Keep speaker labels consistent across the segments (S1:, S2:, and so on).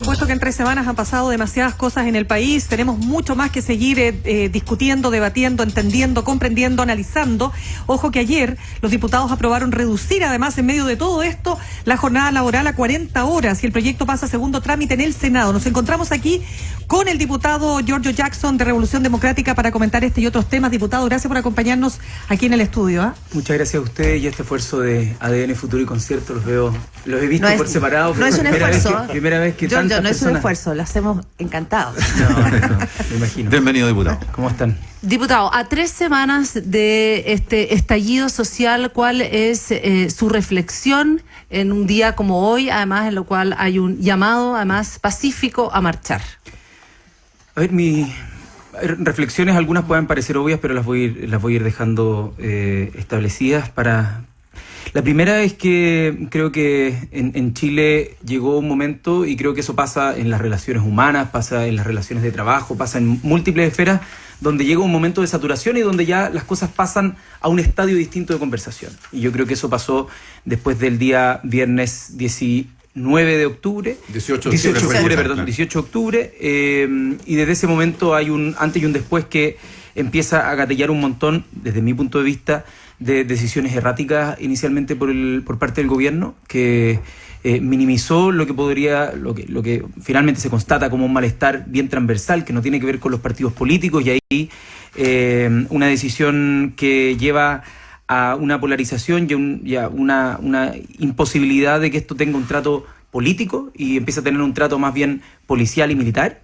S1: supuesto que en 3 semanas han pasado demasiadas cosas en el país. Tenemos mucho más que seguir discutiendo, debatiendo, entendiendo, comprendiendo, analizando. Ojo que ayer los diputados aprobaron reducir, además, en medio de todo esto, la jornada laboral a 40 horas y el proyecto pasa a segundo trámite en el Senado. Nos encontramos aquí con el diputado Giorgio Jackson de Revolución Democrática para comentar este y otros temas. Diputado, gracias por acompañarnos aquí en el estudio.
S2: Muchas gracias a usted y este esfuerzo de ADN Futuro y Concierto. Los he visto por separado.
S1: No es un esfuerzo.
S2: Primera vez que
S1: Giorgio, no es un esfuerzo, lo hacemos encantados.
S2: No, me imagino.
S3: Bienvenido, diputado.
S2: ¿Cómo están?
S1: Diputado, a 3 semanas de este estallido social, ¿cuál es su reflexión en un día como hoy, además en lo cual hay un llamado, además pacífico, a marchar?
S2: A ver, mis reflexiones, algunas pueden parecer obvias, pero las voy a ir dejando establecidas para... La primera es que creo que en Chile llegó un momento, y creo que eso pasa en las relaciones humanas, pasa en las relaciones de trabajo, pasa en múltiples esferas, donde llega un momento de saturación y donde ya las cosas pasan a un estadio distinto de conversación. Y yo creo que eso pasó después del día viernes 19 de octubre. 18 de octubre, y desde ese momento hay un antes y un después que empieza a gatillar un montón, desde mi punto de vista, de decisiones erráticas inicialmente por parte del gobierno, que minimizó lo que finalmente se constata como un malestar bien transversal, que no tiene que ver con los partidos políticos, y ahí una decisión que lleva a una polarización y a una imposibilidad de que esto tenga un trato político y empieza a tener un trato más bien policial y militar,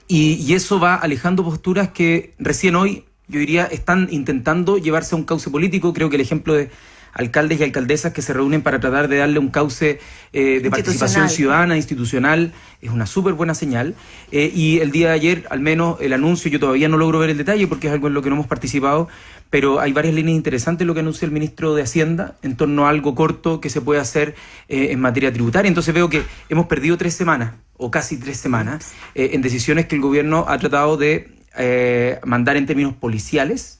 S2: y eso va alejando posturas que recién hoy, yo diría, están intentando llevarse a un cauce político. Creo que el ejemplo de alcaldes y alcaldesas que se reúnen para tratar de darle un cauce de participación ciudadana, institucional, es una súper buena señal. Y el día de ayer, al menos el anuncio, yo todavía no logro ver el detalle porque es algo en lo que no hemos participado, pero hay varias líneas interesantes en lo que anuncia el ministro de Hacienda en torno a algo corto que se puede hacer en materia tributaria. Entonces veo que hemos perdido 3 semanas, o casi 3 semanas, en decisiones que el gobierno ha tratado de mandar en términos policiales,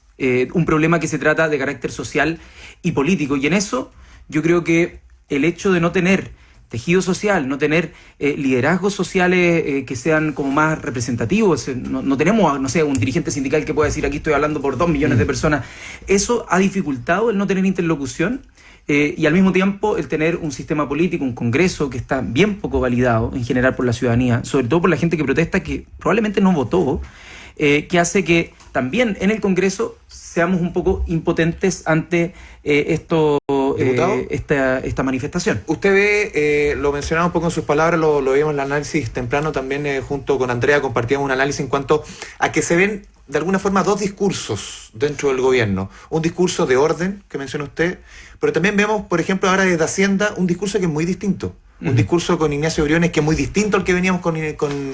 S2: un problema que se trata de carácter social y político, y en eso yo creo que el hecho de no tener tejido social, no tener liderazgos sociales que sean como más representativos, no tenemos, no sé, un dirigente sindical que pueda decir aquí estoy hablando por 2 millones de personas, eso ha dificultado el no tener interlocución. Y al mismo tiempo el tener un sistema político, un Congreso que está bien poco validado en general por la ciudadanía, sobre todo por la gente que protesta, que probablemente no votó, que hace que también en el Congreso seamos un poco impotentes ante esta manifestación.
S3: Usted ve, lo mencionaba un poco en sus palabras, lo vimos en el análisis temprano también, junto con Andrea compartíamos un análisis en cuanto a que se ven de alguna forma 2 discursos dentro del gobierno. Un discurso de orden, que menciona usted, pero también vemos, por ejemplo, ahora desde Hacienda, un discurso que es muy distinto. Un discurso con Ignacio Briones que es muy distinto al que veníamos con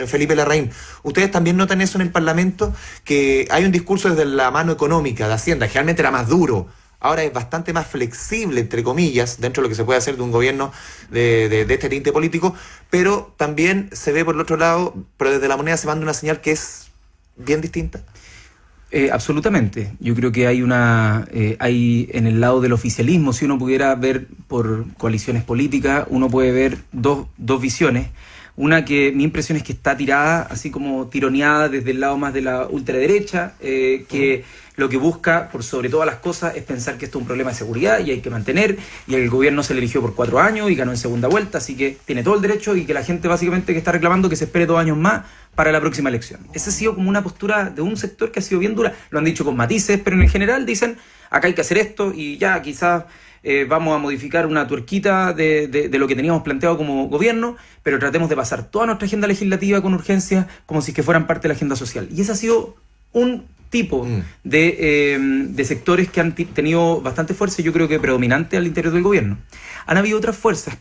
S3: Felipe Larraín. ¿Ustedes también notan eso en el Parlamento? Que hay un discurso desde la mano económica de Hacienda, que realmente era más duro. Ahora es bastante más flexible, entre comillas, dentro de lo que se puede hacer de un gobierno de este tinte político, pero también se ve por el otro lado, pero desde la moneda se manda una señal que es bien distinta.
S2: Absolutamente. Yo creo que hay en el lado del oficialismo, si uno pudiera ver por coaliciones políticas, uno puede ver dos visiones. Una que mi impresión es que está tirada, así como tironeada desde el lado más de la ultraderecha, que lo que busca, por sobre todas las cosas, es pensar que esto es un problema de seguridad y hay que mantener, y el gobierno se le eligió por 4 años y ganó en segunda vuelta, así que tiene todo el derecho, y que la gente básicamente que está reclamando que se espere 2 años más para la próxima elección. Esa ha sido como una postura de un sector que ha sido bien dura, lo han dicho con matices, pero en el general dicen, acá hay que hacer esto y ya quizás vamos a modificar una tuerquita de lo que teníamos planteado como gobierno, pero tratemos de pasar toda nuestra agenda legislativa con urgencia como si que fueran parte de la agenda social. Y ese ha sido un tipo de sectores que han tenido bastante fuerza, y yo creo que predominante al interior del gobierno. Han habido otras fuerzas,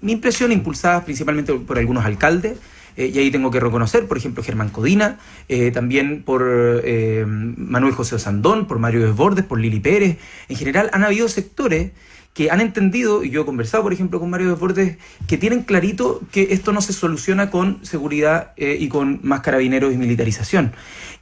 S2: mi impresión, impulsadas principalmente por algunos alcaldes, y ahí tengo que reconocer, por ejemplo, Germán Codina, también por Manuel José Osandón, por Mario Desbordes, por Lili Pérez. En general han habido sectores que han entendido, y yo he conversado, por ejemplo, con Mario Desbordes, que tienen clarito que esto no se soluciona con seguridad y con más carabineros y militarización.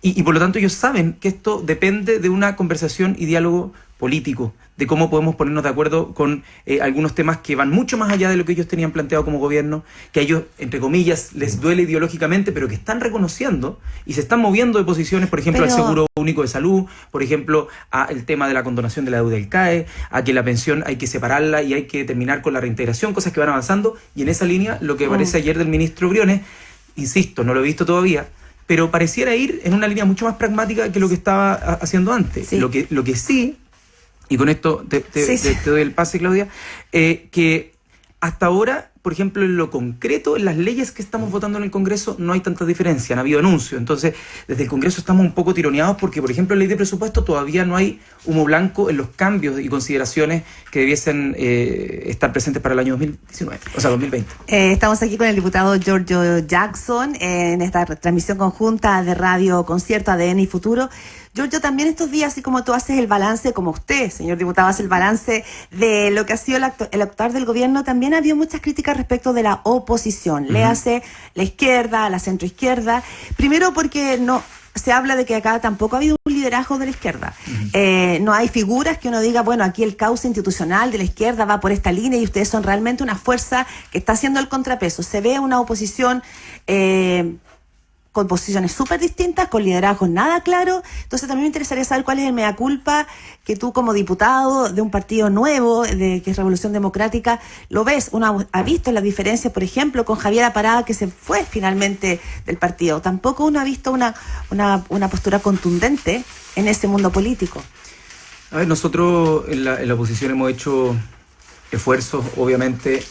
S2: Y por lo tanto ellos saben que esto depende de una conversación y diálogo político, de cómo podemos ponernos de acuerdo con algunos temas que van mucho más allá de lo que ellos tenían planteado como gobierno, que a ellos, entre comillas, les duele ideológicamente, pero que están reconociendo y se están moviendo de posiciones, por ejemplo, al seguro único de salud, por ejemplo, al tema de la condonación de la deuda del CAE, a que la pensión hay que separarla y hay que terminar con la reintegración, cosas que van avanzando, y en esa línea lo que aparece ayer del ministro Briones, insisto, no lo he visto todavía, pero pareciera ir en una línea mucho más pragmática que lo que estaba haciendo antes. Sí. Lo que sí, y con esto te doy el pase, Claudia, que hasta ahora, por ejemplo, en lo concreto, en las leyes que estamos votando en el Congreso no hay tanta diferencia, no ha habido anuncios. Entonces, desde el Congreso estamos un poco tironeados porque, por ejemplo, en ley de presupuesto todavía no hay humo blanco en los cambios y consideraciones que debiesen estar presentes para el año 2019, o sea, 2020.
S4: Estamos aquí con el diputado Giorgio Jackson en esta transmisión conjunta de Radio Concierto ADN y Futuro. Giorgio, también estos días, así como tú haces el balance, como usted, señor diputado, hace el balance de lo que ha sido el actuar del gobierno, también ha habido muchas críticas respecto de la oposición. Léase la izquierda, la centroizquierda. Primero porque no se habla de que acá tampoco ha habido un liderazgo de la izquierda. No hay figuras que uno diga, bueno, aquí el cauce institucional de la izquierda va por esta línea y ustedes son realmente una fuerza que está haciendo el contrapeso. Se ve una oposición con posiciones súper distintas, con liderazgos nada claro. Entonces también me interesaría saber cuál es el mea culpa que tú como diputado de un partido nuevo, que es Revolución Democrática, lo ves. Uno ha visto las diferencias, por ejemplo, con Javier Parada, que se fue finalmente del partido. Tampoco uno ha visto una postura contundente en ese mundo político.
S2: A ver, nosotros en la oposición hemos hecho esfuerzos, obviamente,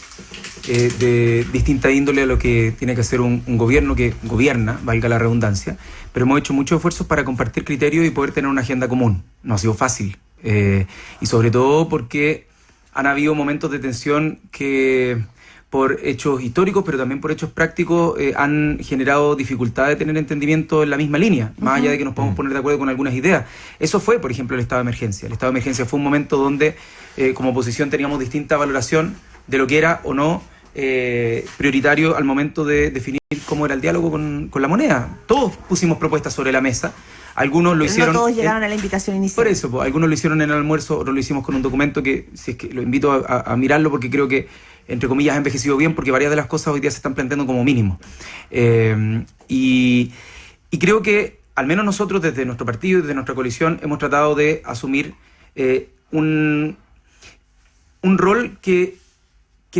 S2: de distinta índole a lo que tiene que hacer un gobierno que gobierna, valga la redundancia, pero hemos hecho muchos esfuerzos para compartir criterios y poder tener una agenda común. No ha sido fácil, y sobre todo porque han habido momentos de tensión que por hechos históricos, pero también por hechos prácticos, han generado dificultad de tener entendimiento en la misma línea, más allá de que nos podamos poner de acuerdo con algunas ideas. Eso fue, por ejemplo, el estado de emergencia. El estado de emergencia fue un momento donde, como oposición, teníamos distinta valoración de lo que era o no prioritario al momento de definir cómo era el diálogo con la moneda. Todos pusimos propuestas sobre la mesa. Algunos lo hicieron.
S4: No todos llegaron a la invitación inicial.
S2: Por eso, pues, algunos lo hicieron en el almuerzo, otros lo hicimos con un documento que, si es que lo invito a mirarlo, porque creo que, entre comillas, ha envejecido bien, porque varias de las cosas hoy día se están planteando como mínimo. Y creo que, al menos nosotros, desde nuestro partido y desde nuestra coalición, hemos tratado de asumir un rol que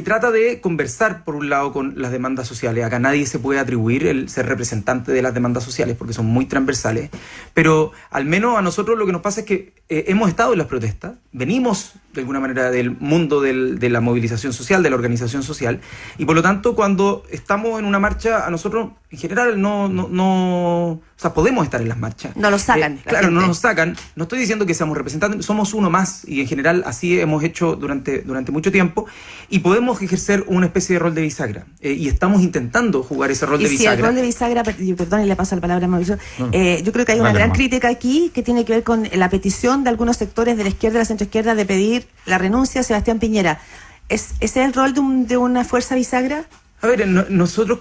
S2: trata de conversar, por un lado, con las demandas sociales. Acá nadie se puede atribuir el ser representante de las demandas sociales porque son muy transversales, pero al menos a nosotros lo que nos pasa es que hemos estado en las protestas, venimos de alguna manera del mundo de la movilización social, de la organización social, y por lo tanto cuando estamos en una marcha, a nosotros en general o sea, podemos estar en las marchas.
S4: No nos sacan.
S2: Claro, no nos sacan. No estoy diciendo que seamos representantes, somos uno más, y en general así hemos hecho durante mucho tiempo, y podemos ejercer una especie de rol de bisagra. Y estamos intentando jugar ese rol de bisagra.
S4: Y el rol de bisagra, perdón, y le paso la palabra a Mauricio, yo creo que hay una gran crítica aquí que tiene que ver con la petición de algunos sectores de la izquierda y la centroizquierda de pedir la renuncia a Sebastián Piñera. ¿Ese es el rol de una fuerza bisagra?
S2: A ver, nosotros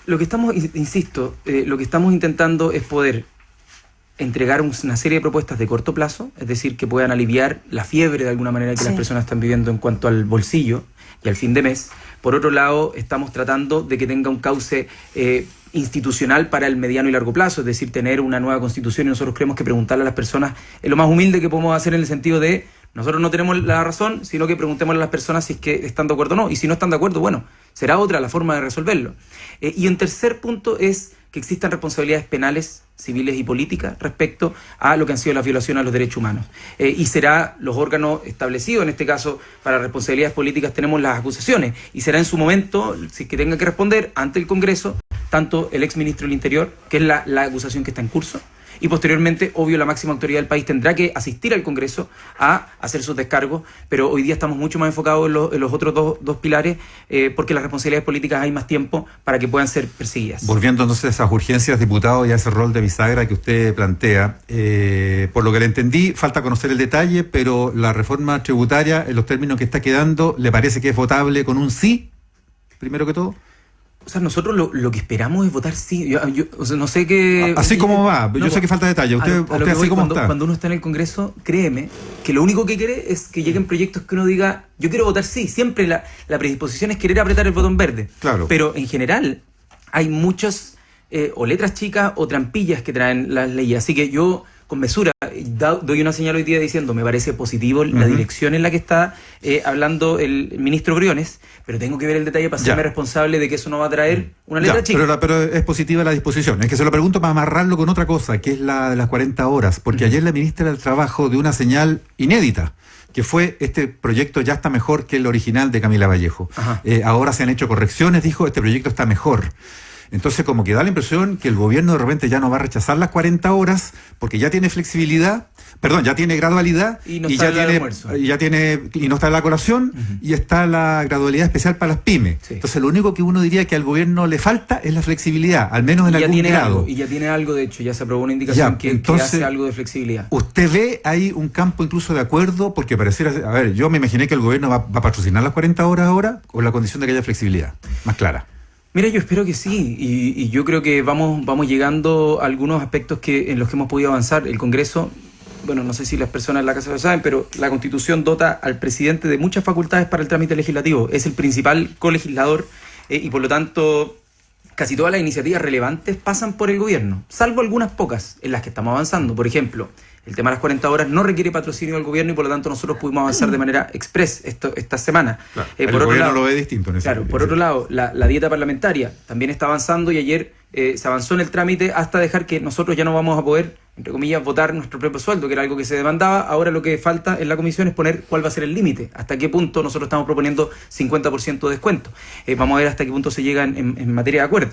S2: lo que estamos, insisto, lo que estamos intentando es poder entregar una serie de propuestas de corto plazo, es decir, que puedan aliviar la fiebre de alguna manera que las personas están viviendo en cuanto al bolsillo y al fin de mes. Por otro lado, estamos tratando de que tenga un cauce institucional para el mediano y largo plazo, es decir, tener una nueva constitución, y nosotros creemos que preguntarle a las personas es lo más humilde que podemos hacer, en el sentido de nosotros no tenemos la razón, sino que preguntémosle a las personas si es que están de acuerdo o no, y si no están de acuerdo, bueno, será otra la forma de resolverlo. Y en tercer punto es que existan responsabilidades penales, civiles y políticas respecto a lo que han sido las violaciones a los derechos humanos. Y será los órganos establecidos, en este caso, para responsabilidades políticas tenemos las acusaciones, y será en su momento, si es que tenga que responder ante el Congreso, tanto el exministro del Interior, que es la acusación que está en curso, y posteriormente, obvio, la máxima autoridad del país tendrá que asistir al Congreso a hacer sus descargos, pero hoy día estamos mucho más enfocados en los otros dos pilares, porque las responsabilidades políticas hay más tiempo para que puedan ser perseguidas.
S5: Volviendo entonces a esas urgencias, diputado, y a ese rol de bisagra que usted plantea, por lo que le entendí, falta conocer el detalle, pero la reforma tributaria, en los términos que está quedando, ¿le parece que es votable con un sí, primero que todo?
S2: O sea, nosotros lo que esperamos es votar sí. Yo, o sea, no sé qué...
S5: Así como va, yo sé que falta detalle. Usted así como está.
S2: Cuando uno está en el Congreso, créeme, que lo único que quiere es que lleguen proyectos que uno diga, yo quiero votar sí. Siempre la predisposición es querer apretar el botón verde.
S5: Claro.
S2: Pero en general hay muchas o letras chicas o trampillas que traen las leyes. Así que yo, con mesura, doy una señal hoy día diciendo, me parece positivo la dirección en la que está hablando el ministro Briones, pero tengo que ver el detalle para serme responsable de que eso no va a traer una letra chica.
S5: Pero es positiva la disposición. Es que se lo pregunto para amarrarlo con otra cosa, que es la de las 40 horas, porque ayer la ministra del Trabajo dio una señal inédita, que fue este proyecto ya está mejor que el original de Camila Vallejo. Ahora se han hecho correcciones, dijo, este proyecto está mejor. Entonces, como que da la impresión que el gobierno de repente ya no va a rechazar las 40 horas porque ya tiene flexibilidad, ya tiene gradualidad
S2: y no está
S5: y no está la colación y está la gradualidad especial para las pymes. Sí. Entonces, lo único que uno diría que al gobierno le falta es la flexibilidad, al menos en algún grado.
S2: Y ya tiene algo, de hecho, ya se aprobó una indicación que hace algo de flexibilidad.
S5: ¿Usted ve ahí un campo incluso de acuerdo? Porque pareciera, a ver, yo me imaginé que el gobierno va a patrocinar las 40 horas ahora con la condición de que haya flexibilidad más clara.
S2: Mira, yo espero que sí, y yo creo que vamos llegando a algunos aspectos en los que hemos podido avanzar. El Congreso, bueno, no sé si las personas en la Casa lo saben, pero la Constitución dota al presidente de muchas facultades para el trámite legislativo. Es el principal colegislador y por lo tanto casi todas las iniciativas relevantes pasan por el gobierno, salvo algunas pocas en las que estamos avanzando. Por ejemplo, el tema de las 40 horas no requiere patrocinio del gobierno y por lo tanto nosotros pudimos avanzar de manera express esta semana.
S5: Claro, el gobierno lo ve distinto en ese sentido.
S2: Por otro lado, la dieta parlamentaria también está avanzando y ayer se avanzó en el trámite hasta dejar que nosotros ya no vamos a poder, entre comillas, votar nuestro propio sueldo, que era algo que se demandaba. Ahora lo que falta en la comisión es poner cuál va a ser el límite, hasta qué punto nosotros estamos proponiendo 50% de descuento. Vamos a ver hasta qué punto se llega en materia de acuerdo.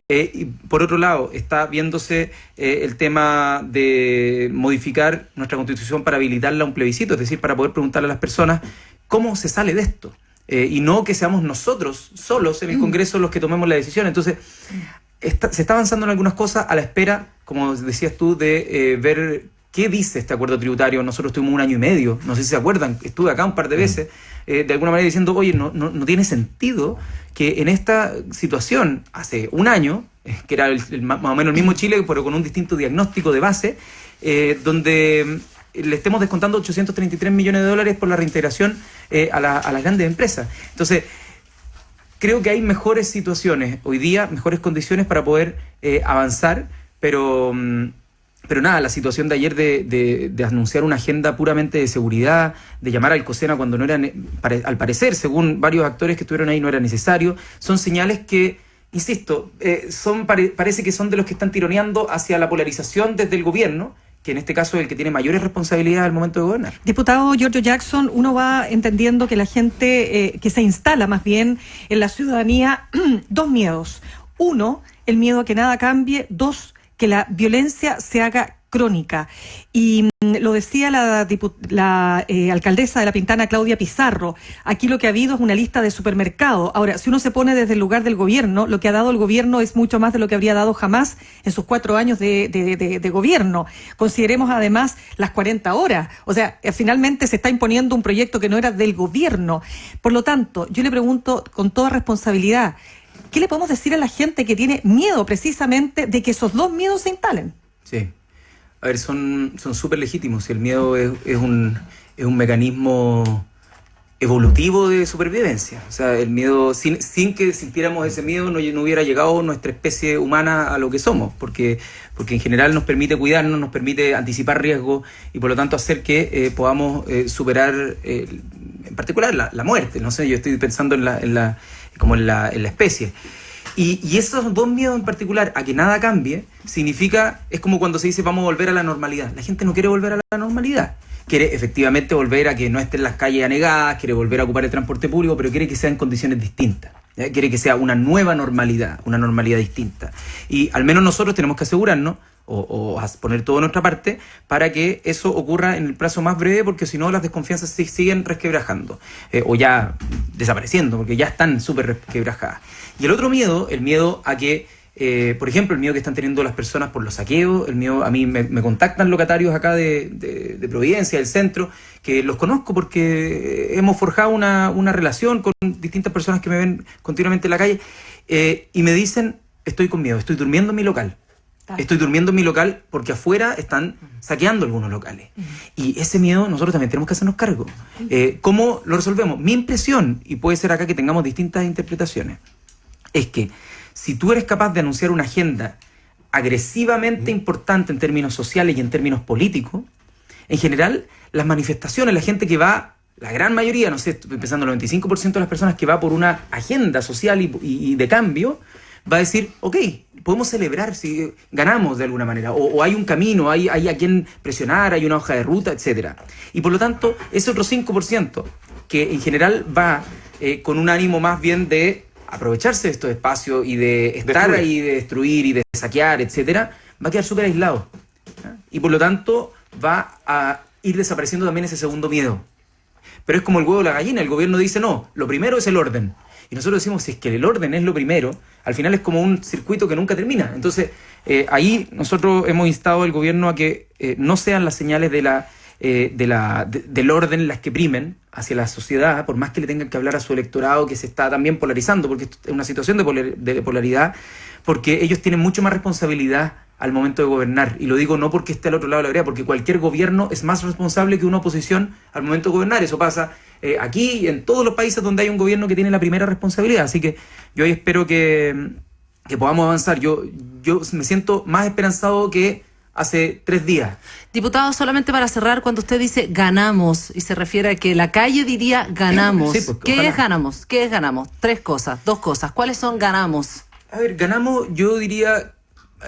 S2: Y por otro lado, está viéndose el tema de modificar nuestra Constitución para habilitarla a un plebiscito, es decir, para poder preguntarle a las personas cómo se sale de esto. Y no que seamos nosotros solos en el Congreso los que tomemos la decisión. Entonces, se está avanzando en algunas cosas a la espera, como decías tú, de ver qué dice este acuerdo tributario. Nosotros tuvimos 1 año y medio, no sé si se acuerdan, estuve acá un par de veces, de alguna manera diciendo, oye, no tiene sentido que en esta situación, hace 1 año, que era más o menos el mismo Chile, pero con un distinto diagnóstico de base, donde le estemos descontando 833 millones de dólares por la reintegración a las grandes empresas. Entonces, creo que hay mejores situaciones hoy día, mejores condiciones para poder avanzar, pero nada, la situación de ayer de anunciar una agenda puramente de seguridad, de llamar al COSENA cuando no era, al parecer, según varios actores que estuvieron ahí, no era necesario, son señales que, insisto, parece que son de los que están tironeando hacia la polarización desde el gobierno, que en este caso es el que tiene mayores responsabilidades al momento de gobernar.
S1: Diputado Giorgio Jackson, uno va entendiendo que la gente, que se instala más bien en la ciudadanía, 2 miedos. 1, el miedo a que nada cambie. 2, que la violencia se haga crónica. Y lo decía la alcaldesa de La Pintana, Claudia Pizarro, aquí lo que ha habido es una lista de supermercados. Ahora, si uno se pone desde el lugar del gobierno, lo que ha dado el gobierno es mucho más de lo que habría dado jamás en sus 4 años de gobierno. Consideremos además las 40 horas. O sea, finalmente se está imponiendo un proyecto que no era del gobierno. Por lo tanto, yo le pregunto con toda responsabilidad, ¿qué le podemos decir a la gente que tiene miedo precisamente de que esos 2 miedos se instalen?
S2: Sí. A ver, son súper legítimos. El miedo es un mecanismo evolutivo de supervivencia. O sea, el miedo, sin que sintiéramos ese miedo, no hubiera llegado nuestra especie humana a lo que somos, porque en general nos permite cuidarnos, nos permite anticipar riesgos y por lo tanto hacer que podamos superar, en particular, la muerte. No sé, yo estoy pensando en la especie. Y esos 2 miedos en particular, a que nada cambie, es como cuando se dice vamos a volver a la normalidad. La gente no quiere volver a la normalidad. Quiere efectivamente volver a que no estén las calles anegadas, quiere volver a ocupar el transporte público, pero quiere que sea en condiciones distintas. Quiere que sea una nueva normalidad, una normalidad distinta. Y al menos nosotros tenemos que asegurarnos, o poner todo de nuestra parte, para que eso ocurra en el plazo más breve, porque si no las desconfianzas se siguen resquebrajando, o ya desapareciendo, porque ya están súper resquebrajadas. Y el otro miedo, el miedo a que Por ejemplo, el miedo que están teniendo las personas por los saqueos, el miedo, a mí me contactan locatarios acá de Providencia, del centro, que los conozco porque hemos forjado una relación con distintas personas que me ven continuamente en la calle, y me dicen, estoy con miedo, estoy durmiendo en mi local. Estoy durmiendo en mi local porque afuera están saqueando algunos locales. Y ese miedo nosotros también tenemos que hacernos cargo. ¿Cómo lo resolvemos? Mi impresión, y puede ser acá que tengamos distintas interpretaciones, es que si tú eres capaz de anunciar una agenda agresivamente importante en términos sociales y en términos políticos, en general, las manifestaciones, la gente que va, la gran mayoría, no sé, estoy pensando el 95% de las personas que va por una agenda social y de cambio, va a decir, ok, podemos celebrar si ganamos de alguna manera, o hay un camino, hay a quien presionar, hay una hoja de ruta, etcétera. Y por lo tanto, ese otro 5% que en general va con un ánimo más bien de aprovecharse de estos espacios y de estar ahí, de destruir y de saquear, etcétera, va a quedar súper aislado. Y por lo tanto va a ir desapareciendo también ese segundo miedo. Pero es como el huevo o la gallina, el gobierno dice no, lo primero es el orden. Y nosotros decimos, si es que el orden es lo primero, al final es como un circuito que nunca termina. Entonces, ahí nosotros hemos instado al gobierno a que no sean las señales del orden las que primen hacia la sociedad, por más que le tengan que hablar a su electorado que se está también polarizando, porque es una situación de polaridad, porque ellos tienen mucho más responsabilidad al momento de gobernar. Y lo digo no porque esté al otro lado de la vereda, porque cualquier gobierno es más responsable que una oposición al momento de gobernar. Eso pasa aquí y en todos los países donde hay un gobierno que tiene la primera responsabilidad. Así que yo ahí espero que podamos avanzar. Yo me siento más esperanzado que hace 3 días.
S6: Diputado, solamente para cerrar, cuando usted dice ganamos y se refiere a que la calle diría ganamos,
S2: Sí, pues,
S6: ¿qué
S2: ojalá.
S6: es ganamos? ¿Qué es ganamos? 3 cosas, 2 cosas. ¿Cuáles son ganamos?
S2: A ver, ganamos, yo diría,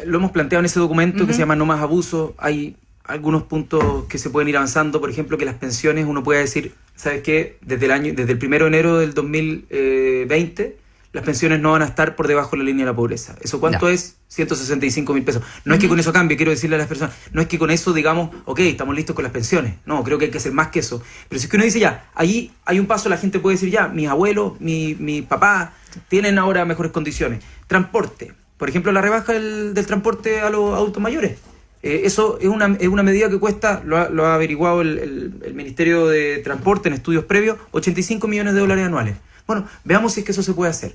S2: lo hemos planteado en ese documento que se llama No Más Abuso. Hay algunos puntos que se pueden ir avanzando, por ejemplo, que las pensiones uno puede decir, ¿sabes qué? Desde el 1 de enero del 2020, las pensiones no van a estar por debajo de la línea de la pobreza. ¿Eso cuánto es? 165.000 pesos. No es que con eso cambie, quiero decirle a las personas, no es que con eso digamos, ok, estamos listos con las pensiones. No, creo que hay que hacer más que eso. Pero si es que uno dice ya, allí hay un paso, la gente puede decir ya, mis abuelos, mi papá tienen ahora mejores condiciones. Transporte. Por ejemplo, la rebaja del transporte a los adultos mayores. Eso es una medida que cuesta, lo ha averiguado el Ministerio de Transporte en estudios previos, $85 millones anuales. Bueno, veamos si es que eso se puede hacer.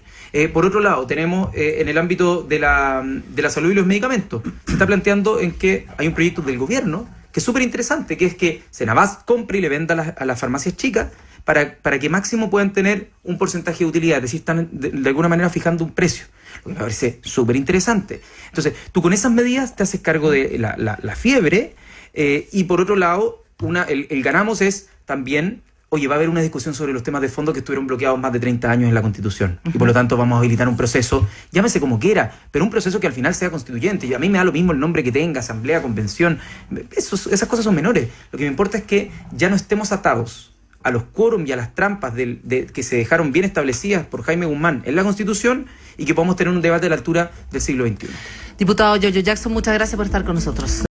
S2: Por otro lado, tenemos en el ámbito de la salud y los medicamentos, se está planteando en que hay un proyecto del gobierno que es súper interesante, que es que Senabas compre y le venda a las farmacias chicas para que máximo puedan tener un porcentaje de utilidad, es decir, están de alguna manera fijando un precio, lo que me parece súper interesante. Entonces, tú con esas medidas te haces cargo de la fiebre, y por otro lado, el ganamos es también, oye, va a haber una discusión sobre los temas de fondo que estuvieron bloqueados más de 30 años en la Constitución. Y por lo tanto vamos a habilitar un proceso, llámese como quiera, pero un proceso que al final sea constituyente. Y a mí me da lo mismo el nombre que tenga, asamblea, convención. Esas cosas son menores. Lo que me importa es que ya no estemos atados a los quórum y a las trampas que se dejaron bien establecidas por Jaime Guzmán en la Constitución, y que podamos tener un debate a la altura del siglo XXI.
S6: Diputado Giorgio Jackson, muchas gracias por estar con nosotros.